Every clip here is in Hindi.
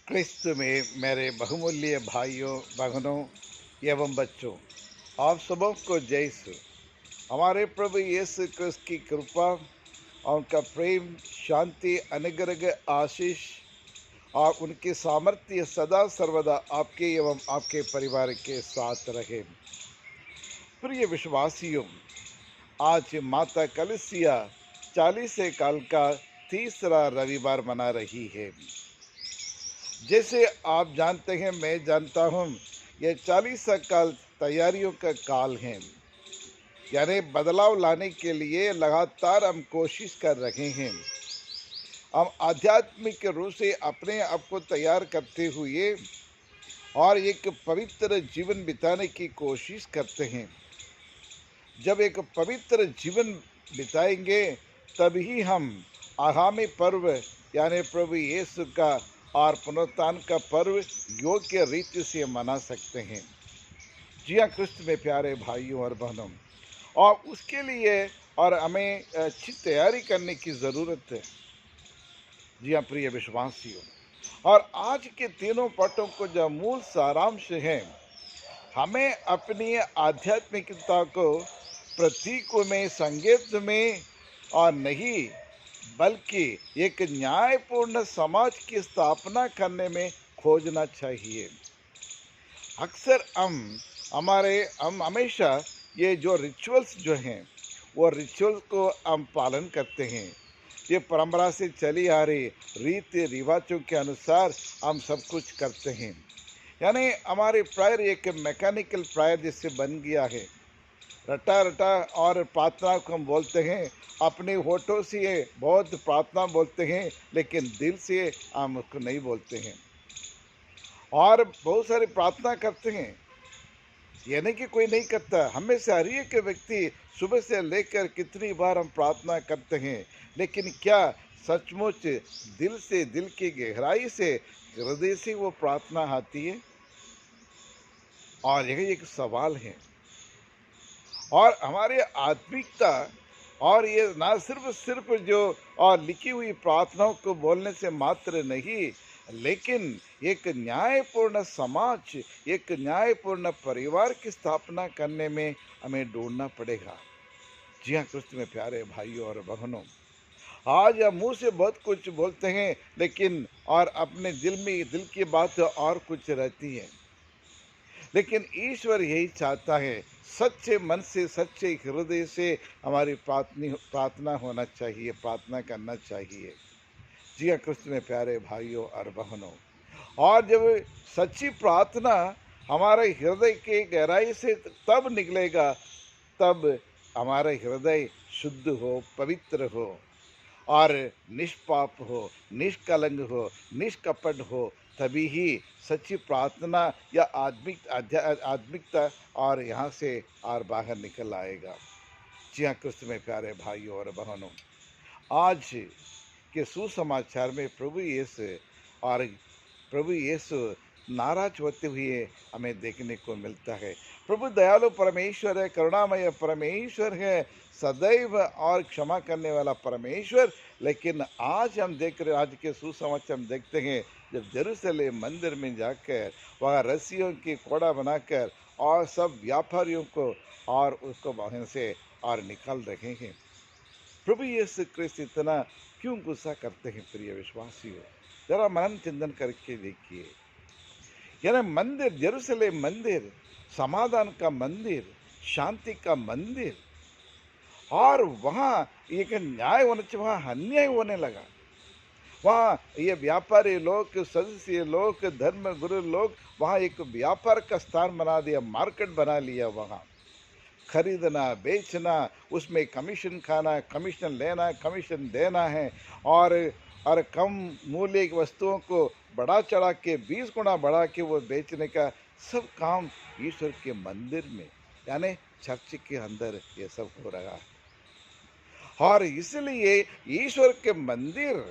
क्रिस्त में मेरे बहुमूल्य भाइयों बहनों एवं बच्चों, आप सबों को जय यीशु। हमारे प्रभु यीशु क्रिस्त की कृपा और उनका प्रेम, शांति, अनुग्रह, आशीष और उनकी सामर्थ्य सदा सर्वदा आपके एवं आपके परिवार के साथ रहे। प्रिय विश्वासियों, आज माता कलसिया 40 काल का तीसरा रविवार मना रही है। जैसे आप जानते हैं, मैं जानता हूँ, ये 40 काल तैयारियों का काल है। यानी बदलाव लाने के लिए लगातार हम कोशिश कर रहे हैं। हम आध्यात्मिक रूप से अपने आप को तैयार करते हुए और एक पवित्र जीवन बिताने की कोशिश करते हैं। जब एक पवित्र जीवन बिताएंगे तभी हम आगामी पर्व यानी प्रभु यीशु का और पुनरुत्थान का पर्व योग्य रीति से मना सकते हैं। जी हाँ, क्रिस्त में प्यारे भाइयों और बहनों, और उसके लिए और हमें अच्छी तैयारी करने की ज़रूरत है। जी हाँ प्रिय विश्वासियों, और आज के तीनों पाठों को जो मूल सारांश है, हमें अपनी आध्यात्मिकता को प्रतीकों में, संगीत में और नहीं बल्कि एक न्यायपूर्ण समाज की स्थापना करने में खोजना चाहिए। अक्सर हम हमेशा ये जो रिचुअल्स जो हैं, वो रिचुअल्स को हम पालन करते हैं। ये परंपरा से चली आ रही रीति रिवाजों के अनुसार हम सब कुछ करते हैं। यानी हमारे प्रायर एक मैकेनिकल प्रायर जिससे बन गया है। रटा रटा और प्रार्थना को हम बोलते हैं, अपने होठों से बहुत प्रार्थना बोलते हैं, लेकिन दिल से हम उसको नहीं बोलते हैं। और बहुत सारी प्रार्थना करते हैं, ये नहीं कि कोई नहीं करता। हमें से हर एक व्यक्ति सुबह से लेकर कितनी बार हम प्रार्थना करते हैं, लेकिन क्या सचमुच दिल से, दिल की गहराई से, हृदय से वो प्रार्थना आती है? और यही एक सवाल है। और हमारे आत्मिकता, और ये ना सिर्फ जो और लिखी हुई प्रार्थनाओं को बोलने से मात्र नहीं, लेकिन एक न्यायपूर्ण समाज, एक न्यायपूर्ण परिवार की स्थापना करने में हमें ढूंढना पड़ेगा। जी हाँ क्रिस्त में प्यारे भाइयों और बहनों, आज हम मुंह से बहुत कुछ बोलते हैं, लेकिन और अपने दिल में दिल की बात और कुछ रहती है। लेकिन ईश्वर यही चाहता है, सच्चे मन से, सच्चे हृदय से हमारी प्रार्थना होना चाहिए, प्रार्थना करना चाहिए। जी हाँ क्रिस्त में प्यारे भाइयों और बहनों, और जब सच्ची प्रार्थना हमारे हृदय के गहराई से तब निकलेगा, तब हमारा हृदय शुद्ध हो, पवित्र हो और निष्पाप हो, निष्कलंक हो, निष्कपट हो, तभी ही सच्ची प्रार्थना या आत्मिकता और यहाँ से और बाहर निकल आएगा। जी हाँ क्रिस्त में प्यारे भाइयों और बहनों, आज के सुसमाचार में प्रभु यीशु नाराज होते हुए हमें देखने को मिलता है। प्रभु दयालु परमेश्वर है, करुणामय परमेश्वर है, सदैव और क्षमा करने वाला परमेश्वर। लेकिन आज हम देख रहे, आज के सुसमाचार हम देखते हैं, जब यरूशलेम मंदिर में जाकर वहाँ रस्सियों की कोड़ा बनाकर और सब व्यापारियों को और उसको वहाँ से और निकाल रहे हैं। प्रभु यीशु क्रिस्त इतना क्यों गुस्सा करते हैं? प्रिय विश्वासियों, जरा मनन चिंतन करके देखिए। यानी मंदिर, यरूशलेम मंदिर, समाधान का मंदिर, शांति का मंदिर, और वहाँ एक न्याय होने से वहाँ अन्याय होने लगा। वहाँ ये व्यापारी लोग, सदस्य लोग, धर्म गुरु लोग वहाँ एक व्यापार का स्थान बना दिया, मार्केट बना लिया। वहाँ खरीदना, बेचना, उसमें कमीशन खाना, कमीशन लेना, कमीशन देना है, और कम मूल्य की वस्तुओं को बढ़ा चढ़ा के 20 गुना बढ़ा के वो बेचने का सब काम ईश्वर के मंदिर में, यानी चर्च के अंदर ये सब हो रहा है। और इसलिए ईश्वर के मंदिर,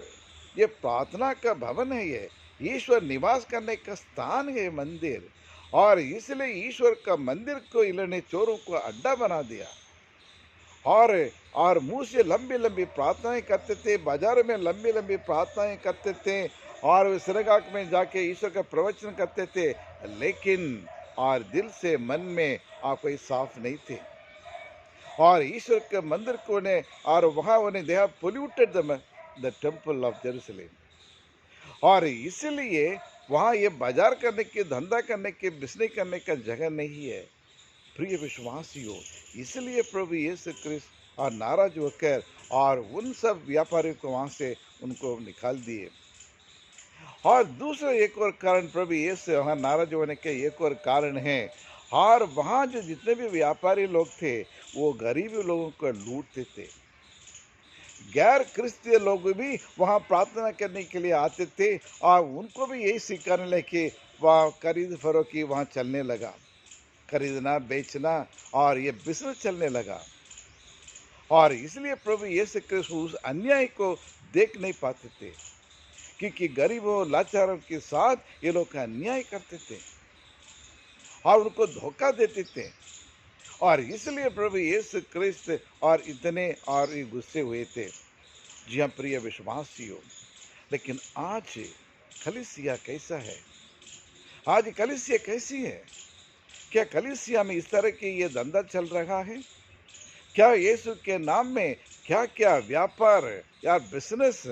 ये प्रार्थना का भवन है, ये ईश्वर निवास करने का स्थान है मंदिर। और इसलिए ईश्वर का मंदिर को इन्होंने चोरों को अड्डा बना दिया। और मुंह से लंबी लंबी प्रार्थनाएं करते थे, बाजार में लंबी लंबी प्रार्थनाएं करते थे, और वे सिनगाग में जाके ईश्वर का प्रवचन करते थे, लेकिन और दिल से मन में कोई साफ नहीं थे। और ईश्वर के मंदिर को ने और वहां उन्हें they have polluted the temple of Jerusalem. और इसलिए वहां ये बाजार करने के, धंधा करने के, बिजनेस करने का जगह नहीं है। प्रिय विश्वासियों, इसलिए प्रभु यीशु क्रिस्त और नाराज होकर और उन सब व्यापारियों को वहां से उनको निकाल दिए। और दूसरा एक और कारण प्रभु यीशु वहां नाराज होने के एक और कारण है, और वहां जो जितने भी व्यापारी लोग थे वो गरीब लोगों को लूटते थे। गैर क्रिस्तीय लोग भी वहां प्रार्थना करने के लिए आते थे और उनको भी यही सिखाने लगे कि वह खरीद फरोख्त वहां चलने लगा, खरीदना बेचना और ये बिजनेस चलने लगा। और इसलिए प्रभु यीशु क्रिस्त उस अन्याय को देख नहीं पाते थे, क्योंकि गरीबों लाचारों के साथ ये लोग अन्याय करते थे और उनको धोखा देते थे। और इसलिए प्रभु यीशु क्रिस्त और इतने और गुस्से हुए थे। जी हाँ प्रिय विश्वासियों, लेकिन आज कलीसिया कैसा है? आज कलीसिया कैसी है? क्या कलीसिया में इस तरह के ये धंधा चल रहा है? क्या यीशु के नाम में क्या क्या व्यापार या बिजनेस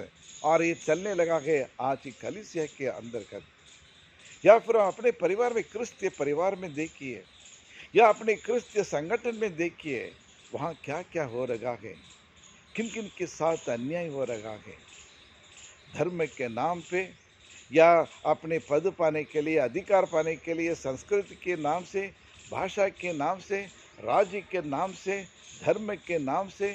और ये चलने लगा है आज की कलीसिया के अंदर कर? या फिर अपने परिवार में, क्रिस्तीय परिवार में देखिए, या अपने क्रिस्तीय संगठन में देखिए, वहाँ क्या क्या हो रहा है, किन किन के साथ अन्याय हो रहा है। धर्म के नाम पे या अपने पद पाने के लिए, अधिकार पाने के लिए, संस्कृति के नाम से, भाषा के नाम से, राज्य के नाम से, धर्म के नाम से,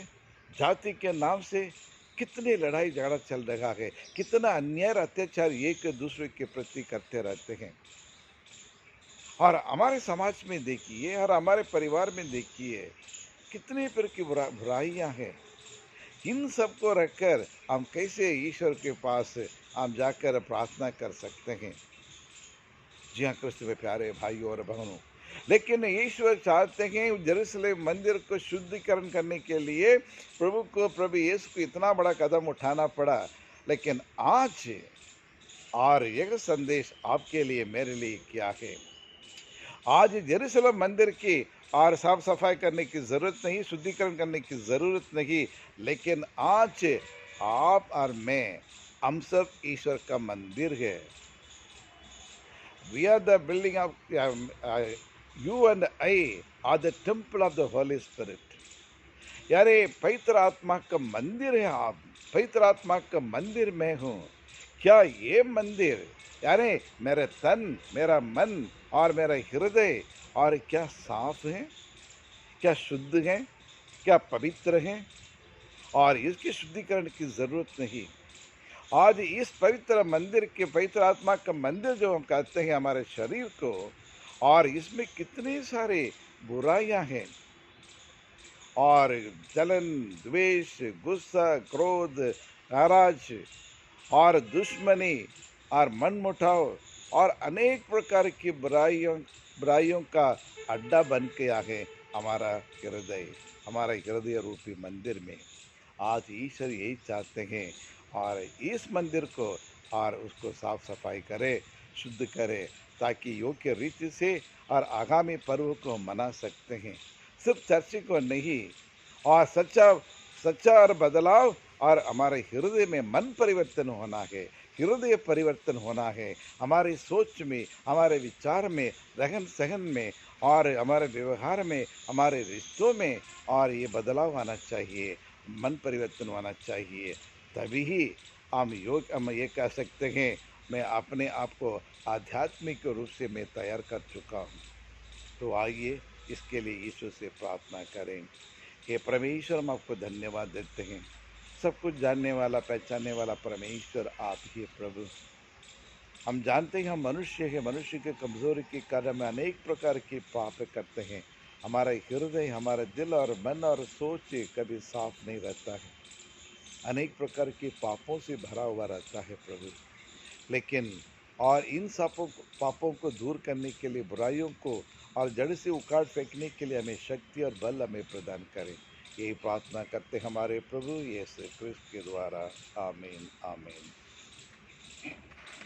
जाति के नाम से कितने लड़ाई झगड़ा चल रहा है, कितना अन्याय अत्याचार एक दूसरे के प्रति करते रहते हैं। और हमारे समाज में देखिए और हमारे परिवार में देखिए कितने प्रकार की बुराइयां हैं। इन सब को रखकर हम कैसे ईश्वर के पास हम जाकर प्रार्थना कर सकते हैं? जी हाँ क्रिस्त में प्यारे भाइयों और बहनों, लेकिन ईश्वर चाहते हैं जेरूसलेम मंदिर को शुद्धिकरण करने के लिए प्रभु यीशु को इतना बड़ा कदम उठाना पड़ा। लेकिन आज और एक संदेश आपके लिए, मेरे लिए क्या है? आज जेरूसलेम मंदिर की और साफ सफाई करने की जरूरत नहीं, शुद्धिकरण करने की जरूरत नहीं, लेकिन आज आप और मैं, हम सब ईश्वर का मंदिर है। We are the building of, you and I are the temple of the holy spirit. यानी पवित्र आत्मा का मंदिर है आप, पवित्र आत्मा का मंदिर मैं हूँ। क्या ये मंदिर यानी मेरे तन, मेरा मन और मेरा हृदय और क्या साफ है, क्या शुद्ध है, क्या पवित्र है? और इसकी शुद्धिकरण की जरूरत नहीं। आज इस पवित्र मंदिर के, पवित्र आत्मा का मंदिर जो हम कहते हैं हमारे शरीर को, और इसमें कितने सारे बुराइयां हैं और जलन, द्वेष, गुस्सा, क्रोध, नाराज और दुश्मनी और मनमुटाव और अनेक प्रकार की बुराइयों का अड्डा बन के आगे हमारा हृदय रूपी मंदिर में। आज ईश्वर यही चाहते हैं और इस मंदिर को और उसको साफ सफाई करे, शुद्ध करे, ताकि योग्य रीति से और आगामी पर्व को मना सकते हैं। सिर्फ चर्च को नहीं, और सच्चा और बदलाव और हमारे हृदय में मन परिवर्तन होना है, हृदय परिवर्तन होना है। हमारी सोच में, हमारे विचार में, रहन सहन में और हमारे व्यवहार में, हमारे रिश्तों में और ये बदलाव आना चाहिए, मन परिवर्तन होना चाहिए। तभी ही हम ये कह सकते हैं मैं अपने आप को आध्यात्मिक रूप से मैं तैयार कर चुका हूँ। तो आइए इसके लिए ईश्वर से प्रार्थना करें। हे परमेश्वर, हम आपको धन्यवाद देते हैं। सब कुछ जानने वाला, पहचानने वाला परमेश्वर आप ही प्रभु। हम जानते हैं हम मनुष्य हैं, मनुष्य के कमजोरी के कारण में अनेक प्रकार के पाप करते हैं। हमारा हृदय, हमारा दिल और मन और सोच कभी साफ नहीं रहता है, अनेक प्रकार के पापों से भरा हुआ रहता है प्रभु। लेकिन और इन पापों को दूर करने के लिए, बुराइयों को और जड़ से उखाड़ फेंकने के लिए हमें शक्ति और बल हमें प्रदान करें। यही प्रार्थना करते हमारे प्रभु यीशु क्रिस्त के द्वारा। आमीन, आमीन।